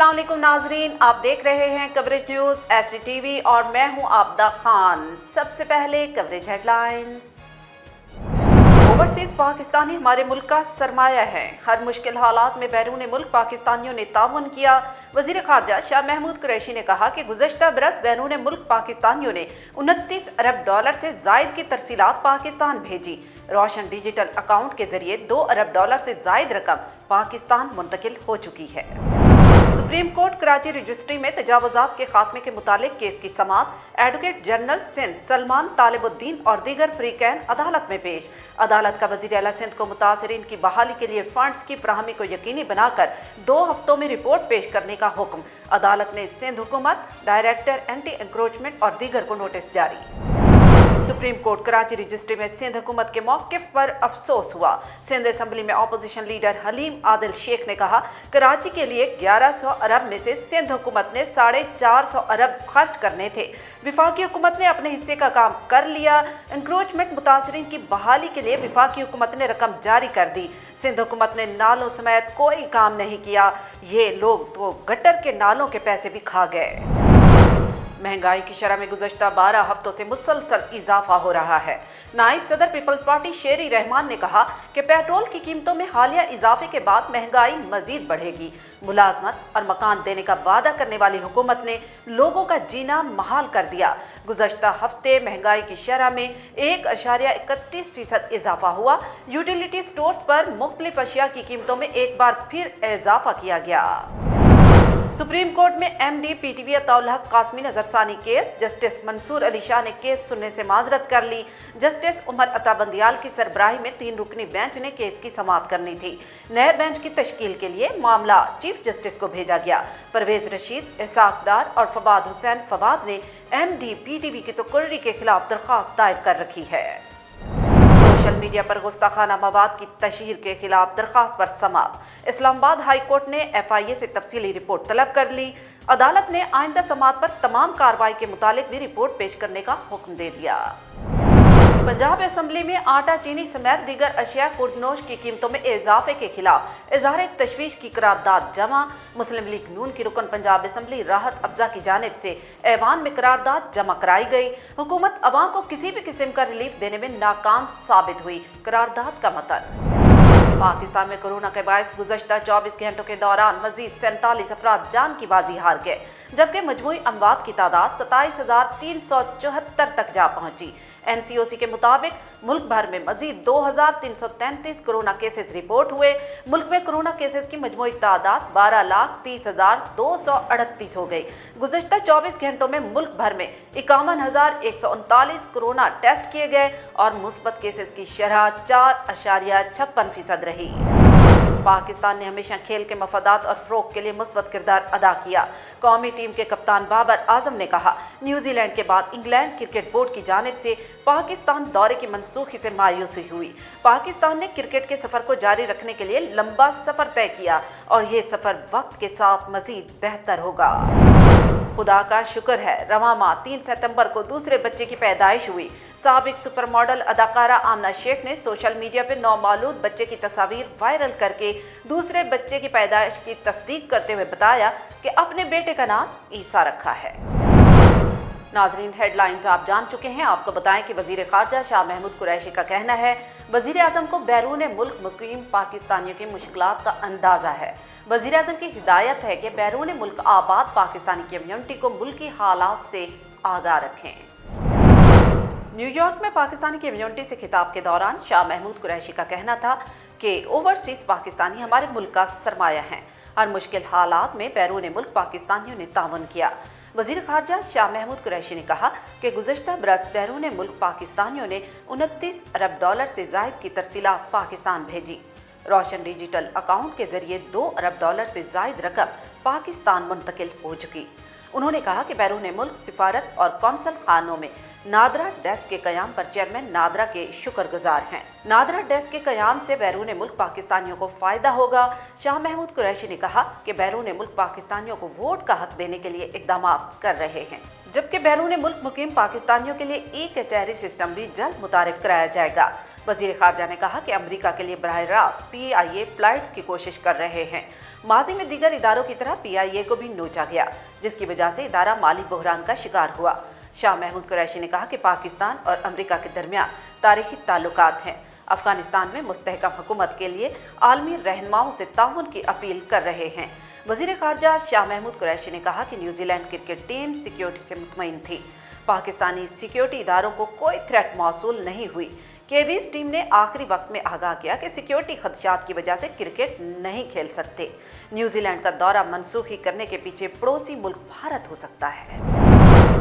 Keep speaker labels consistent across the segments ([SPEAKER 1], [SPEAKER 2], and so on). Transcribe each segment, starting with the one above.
[SPEAKER 1] अस्सलाम वालेकुम नाजरीन, आप देख रहे हैं कवरेज न्यूज़ HDTV और मैं हूं आबदा खान। सबसे पहले कवरेज हेडलाइंस। ओवरसीज पाकिस्तानी हमारे मुल्क का सरमाया है। हर मुश्किल हालात में बैरून मुल्क पाकिस्तानियों ने ताउन किया। वज़ीर ख़ारजा शाह महमूद कुरैशी ने कहा कि गुज़श्ता बरस बैरून मुल्क पाकिस्तानियों ने 29 अरब डॉलर से ज़ायद की तरसीलात पाकिस्तान भेजी। रोशन डिजिटल अकाउंट के जरिए 2 अरब डॉलर से ज़ायद रकम पाकिस्तान मुंतकिल हो चुकी है। सुप्रीम कोर्ट कराची रजिस्ट्री में तजावुज़ात के खात्मे के मुतालिक केस की समाअत एडवोकेट जनरल सिंध सलमान तालिबुद्दीन और दीगर फरीकैन अदालत में पेश। अदालत का वज़ीर आला सिंध को मुतासरीन की बहाली के लिए फंड्स की फराहमी को यकीनी बनाकर 2 हफ्तों में रिपोर्ट पेश करने का हुक्म। अदालत ने सिंध हुकूमत, डायरेक्टर एंटी एंक्रोचमेंट और दीगर को नोटिस जारी। सुप्रीम कोर्ट कराची रजिस्ट्री में सिंध हुकूमत के मौक़िफ़ पर अफसोस हुआ। सिंध असम्बली में अपोजिशन लीडर हलीम आदिल शेख ने कहा, कराची के लिए 1100 अरब में से सिंध हुकूमत ने 450 अरब खर्च करने थे। विफाकी हुकूमत ने अपने हिस्से का काम कर लिया। इंक्रोचमेंट मुतासरीन की बहाली के लिए विफाकी हुकूमत ने रकम जारी कर दी। सिंध हुकूमत ने नालों समेत कोई काम नहीं किया। ये लोग तो गटर के नालों के पैसे भी खा गए। महंगाई की शरह में गुज़श्ता 12 हफ्तों से मुसलसल इजाफा हो रहा है। नायब सदर पीपल्स पार्टी शेरी रहमान ने कहा कि पेट्रोल की कीमतों में हालिया इजाफे के बाद महंगाई मजीद बढ़ेगी। मुलाजमत और मकान देने का वादा करने वाली हुकूमत ने लोगों का जीना महाल कर दिया। गुज़श्ता हफ्ते महंगाई की शरह में 1.31% इजाफा हुआ। यूटिलिटी स्टोर्स पर मुख्तलिफ अशिया की कीमतों में एक बार फिर इजाफा किया गया। सुप्रीम कोर्ट में MD PTV अताउल हक कासमी नजरसानी केस। जस्टिस मंसूर अली शाह ने केस सुनने से माजरत कर ली। जस्टिस उमर अता बंदियाल की सरबराही में 3 रुकनी बेंच ने केस की समाअत करनी थी। नए बेंच की तश्कील के लिए मामला चीफ जस्टिस को भेजा गया। परवेज रशीद, इसाक डार और फवाद हुसैन फवाद ने MD PTV की तकर्री के खिलाफ दरख्वास्त दायर कर रखी है। सोशल मीडिया पर गुस्ताखाना मवाद की तशहीर के खिलाफ दरखास्त पर समाअत। इस्लामाबाद हाई कोर्ट ने FIA से तफसीली रिपोर्ट तलब कर ली। अदालत ने आइंदा समाअत पर तमाम कार्रवाई के मुतालिक भी रिपोर्ट पेश करने का हुक्म दे दिया। पंजाब असम्बली में आटा, चीनी समेत दीगर अशिया खुर्दनोश की कीमतों में इजाफे के खिलाफ इजहार तशवीश की करारदाद जमा। मुस्लिम लीग नून की रुकन पंजाब असम्बली राहत अफजा की जानिब से ऐवान में करारदाद जमा कराई गई। हुकूमत अवाम को किसी भी किस्म का रिलीफ देने में नाकाम साबित हुई। करारदाद का मतन। पाकिस्तान में कोरोना के बायस गुज़श्ता 24 घंटों के दौरान मजीद 47 अफराद जान की बाजी हार गए, जबकि मजमूई अमवात की तादाद 27,374 तक जा पहुंची। NCOC के मुताबिक मुल्क भर में मजीद 2,333 कोरोना केसेस रिपोर्ट हुए। मुल्क में कोरोना केसेस की मजमूई तादाद 12,30,238 हो गई। गुज़श्ता 24 घंटों में मुल्क भर में 51,139 कोरोना टेस्ट किए गए और मुस्बत केसेस की शरह 4.56% रही। पाकिस्तान ने हमेशा खेल के मफादात और फ़रोग़ के लिए मुस्बत किरदार अदा किया। कौमी टीम के कप्तान बाबर आजम ने कहा, न्यूजीलैंड के बाद इंग्लैंड क्रिकेट बोर्ड की जानिब से पाकिस्तान दौरे की मनसूखी से मायूसी हुई। पाकिस्तान ने क्रिकेट के सफ़र को जारी रखने के लिए लंबा सफ़र तय किया और ये सफ़र वक्त के साथ मज़ीद बेहतर होगा। खुदा का शुक्र है, रवां माह 3 सितंबर को दूसरे बच्चे की पैदाइश हुई। साबिक सुपर मॉडल अदाकारा आमना शेख ने सोशल मीडिया पर नौमालूद बच्चे की तस्वीर वायरल करके दूसरे बच्चे की पैदाइश की तस्दीक करते हुए बताया कि अपने बेटे का नाम ईसा रखा है। नाजरीन, हेडलाइंस आप जान चुके हैं। आपको बताएं कि वज़ीर ख़ारजा शाह महमूद कुरैशी का कहना है, वज़ीर आज़म को बैरून मुल्क मुक़ीम पाकिस्तानियों की मुश्किलात का अंदाज़ा है। वज़ीर आज़म की हिदायत है कि बैरून मुल्क आबाद पाकिस्तानी कम्यूनिटी को मुल्की हालात से आगाह रखें। न्यूयॉर्क में पाकिस्तानी कम्यूनिटी से खिताब के दौरान शाह महमूद कुरैशी का कहना था कि ओवरसीज़ पाकिस्तानी हमारे मुल्क का सरमाया हैं। हर मुश्किल हालात में बैरून मुल्क पाकिस्तानियों ने ताउन किया। वज़ीर ख़ारजा शाह महमूद कुरैशी ने कहा कि गुज़श्ता बरस बैरून मुल्क पाकिस्तानियों ने 29 अरब डॉलर से ज़ायद की तरसीलात पाकिस्तान भेजी। रोशन डिजिटल अकाउंट के जरिए 2 अरब डॉलर से ज़ायद रकम पाकिस्तान मुंतकिल हो चुकी। उन्होंने कहा कि बैरून मुल्क सिफारत और कौंसल खानों में नादरा डेस्क के क़याम पर चेयरमैन नादरा के शुक्रगुजार हैं। नादरा डेस्क के क़याम से बैरून मुल्क पाकिस्तानियों को फ़ायदा होगा। शाह महमूद कुरैशी ने कहा कि बैरून मुल्क पाकिस्तानियों को वोट का हक देने के लिए इक़दाम कर रहे हैं, जबकि बैरून मुल्क मुक़ीम पाकिस्तानियों के लिए ई कचहरी सिस्टम भी जल्द मुतारिफ कराया जाएगा। वजीर खारजा ने कहा कि अमेरिका के लिए बराह रास्त PIA फ्लाइट्स की कोशिश कर रहे हैं। माजी में दीगर इदारों की तरह PIA को भी नोचा गया, जिसकी वजह से इदारा माली बहरान का शिकार हुआ। शाह महमूद कुरैशी ने कहा कि पाकिस्तान और अमेरिका के दरमियान तारीखी ताल्लुकात हैं। अफगानिस्तान में मुस्तहकम हुकूमत के लिए आलमी रहनुमाओं से ताउन की अपील कर रहे हैं। वजीर खारजा शाह महमूद कुरैशी ने कहा कि न्यूजीलैंड क्रिकेट टीम सिक्योरिटी से मुतमईन थी। पाकिस्तानी सिक्योरिटी इदारों को कोई थ्रेट मौसूल नहीं हुई। केवीज टीम ने आखिरी वक्त में आगाह किया कि सिक्योरिटी खदशात की वजह से क्रिकेट नहीं खेल सकते। न्यूजीलैंड का दौरा मनसूखी करने के पीछे पड़ोसी मुल्क भारत हो सकता है।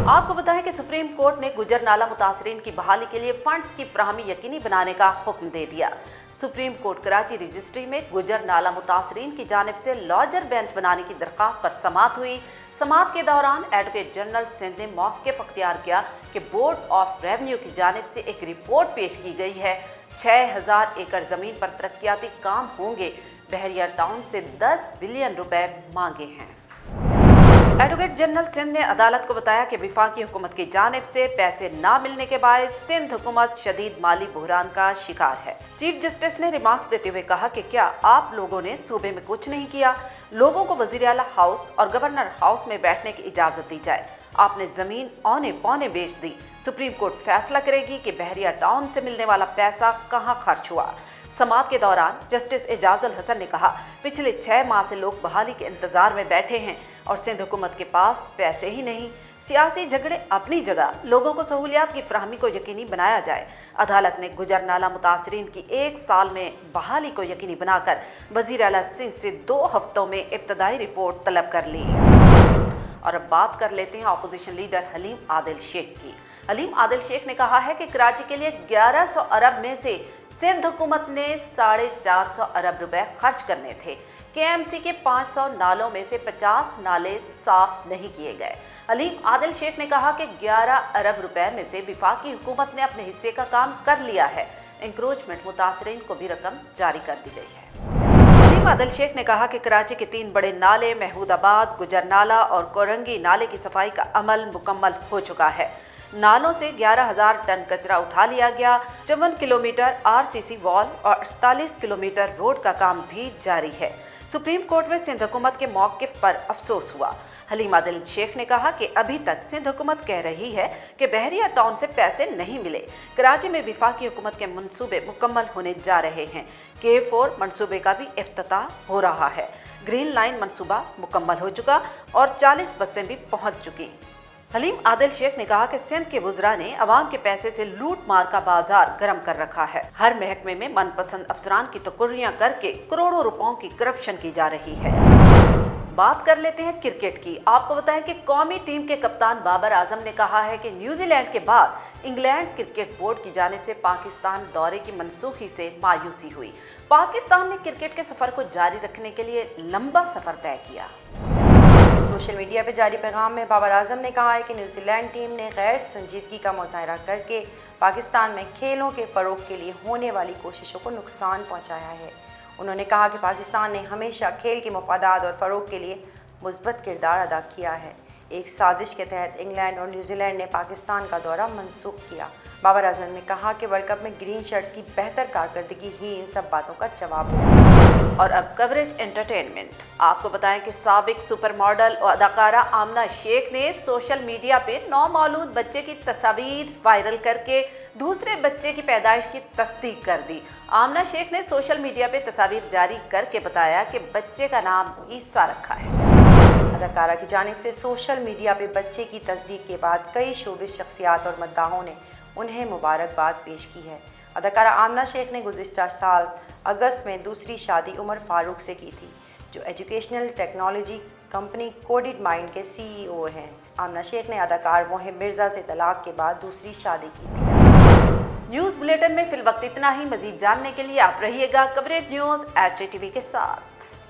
[SPEAKER 1] आपको बताएं कि सुप्रीम कोर्ट ने गुजर नाला मुतासरीन की बहाली के लिए फंड्स की फराहमी यकीनी बनाने का हुक्म दे दिया। सुप्रीम कोर्ट कराची रजिस्ट्री में गुजर नाला मुतासरीन की जानिब से लॉजर बेंच बनाने की दरख्वास्त पर समाअत हुई। समाअत के दौरान एडवोकेट जनरल सिंध ने मौक़िफ़ अख्तियार किया कि बोर्ड ऑफ रेवेन्यू की जानिब से एक रिपोर्ट पेश की गई है। 6000 एकड़ ज़मीन पर तरक्याती काम होंगे। बहरिया टाउन से 10 बिलियन रुपए मांगे हैं। एडवोकेट जनरल सिंध ने अदालत को बताया कि विफाकी हुकूमत की जानिब से पैसे ना मिलने के बायस सिंध हुकूमत शदीद माली बहरान का शिकार है। चीफ जस्टिस ने रिमार्क्स देते हुए कहा कि क्या आप लोगों ने सूबे में कुछ नहीं किया? लोगों को वज़ीर आला हाउस और गवर्नर हाउस में बैठने की इजाज़त दी जाए। आपने ज़मीन औने पौने बेच दी। सुप्रीम कोर्ट फैसला करेगी कि बहरिया टाउन से मिलने वाला पैसा कहाँ खर्च हुआ। समाअत के दौरान जस्टिस एजाजुल हसन ने कहा, पिछले 6 माह से लोग बहाली के इंतजार में बैठे हैं और सिंध हुकूमत के पास पैसे ही नहीं। सियासी झगड़े अपनी जगह, लोगों को सहूलियात की फराहमी को यकीनी बनाया जाए। अदालत ने गुजर नाला मुतासरीन की 1 साल में बहाली को यकीनी बनाकर वज़ीर आला सिंध से 2 हफ्तों में इब्तदाई रिपोर्ट तलब कर ली। और अब बात कर लेते हैं अपोजिशन लीडर हलीम आदिल शेख की। हलीम आदिल शेख ने कहा है कि कराची के लिए 1100 अरब में से सिंध हुकूमत ने 450 अरब रुपए खर्च करने थे। KMC के 500 नालों में से 50 नाले साफ नहीं किए गए। हलीम आदिल शेख ने कहा कि 11 अरब रुपए में से विफाकी हुकूमत ने अपने हिस्से का काम कर लिया है। इंक्रोचमेंट मुतासरीन को भी रकम जारी कर दी गई है। हलीम आदिल शेख ने कहा कि कराची के 3 बड़े नाले महमूदाबाद, गुजर नाला और कोरंगी नाले की सफाई का अमल मुकम्मल हो चुका है। नालों से 11,000 टन कचरा उठा लिया गया। 54 किलोमीटर RCC वॉल और 48 किलोमीटर रोड का काम भी जारी है। सुप्रीम कोर्ट में सिंध हुकूमत के मौक़िफ़ पर अफसोस हुआ। हलीम आदिल शेख ने कहा कि अभी तक सिंध हुकूमत कह रही है कि बहरिया टाउन से पैसे नहीं मिले। कराची में विफाकी हुकूमत के मंसूबे मुकम्मल होने जा रहे हैं। K4 मंसूबे का भी इफ्तिताह हो रहा है। ग्रीन लाइन मंसूबा मुकम्मल हो चुका और 40 बसें भी पहुँच चुकी। हलीम आदिल शेख ने कहा कि सिंध के वुज़रा ने अवाम के पैसे से लूट मार का बाजार गर्म कर रखा है। हर महकमे में मनपसंद अफसरान की तकुर्रियां करके करोड़ों रुपयों की करप्शन की जा रही है। बात कर लेते हैं क्रिकेट की। आपको बताएं कि कौमी टीम के कप्तान बाबर आजम ने कहा है कि न्यूजीलैंड के बाद इंग्लैंड क्रिकेट बोर्ड की जानिब से पाकिस्तान दौरे की मनसूखी से मायूसी हुई। पाकिस्तान ने क्रिकेट के सफर को जारी रखने के लिए लंबा सफर तय किया।
[SPEAKER 2] सोशल मीडिया पर जारी पैगाम में बाबर आजम ने कहा है कि न्यूजीलैंड टीम ने गैर संजीदगी का मुजाहरा करके पाकिस्तान में खेलों के फ़रोग के लिए होने वाली कोशिशों को नुकसान पहुंचाया है। उन्होंने कहा कि पाकिस्तान ने हमेशा खेल के मफादात और फ़रोग के लिए मुस्बत किरदार अदा किया है। एक साजिश के तहत इंग्लैंड और न्यूजीलैंड ने पाकिस्तान का दौरा मनसूख किया। बाबर आजम ने कहा कि वर्ल्ड कप में ग्रीन शर्ट्स की बेहतर कारकर्दगी ही इन सब बातों का जवाब होगा।
[SPEAKER 1] और अब कवरेज एंटरटेनमेंट। आपको बताएं कि साबिक सुपर मॉडल और अदाकारा आमना शेख ने सोशल मीडिया पे नौमौलूद बच्चे की तस्वीर वायरल करके दूसरे बच्चे की पैदाइश की तस्दीक कर दी। आमना शेख ने सोशल मीडिया पे तस्वीर जारी करके बताया कि बच्चे का नाम ईसा रखा है।
[SPEAKER 2] अदाकारा की जानिब से सोशल मीडिया पे बच्चे की तस्दीक के बाद कई शोबिस शख्सियात और मद्दाहों ने उन्हें मुबारकबाद पेश की है। अदाकारा आमना शेख ने गुज़िश्ता साल अगस्त में दूसरी शादी उमर फारूक से की थी, जो एजुकेशनल टेक्नोलॉजी कंपनी कोडिड माइंड के CEO हैं। आमना शेख ने अदाकार मोहिब मिर्ज़ा से तलाक के बाद दूसरी शादी की थी।
[SPEAKER 1] न्यूज़ बुलेटिन में फिल वक्त इतना ही। मज़ीद जानने के लिए आप रहिएगा कवरेज न्यूज़ HTV के साथ।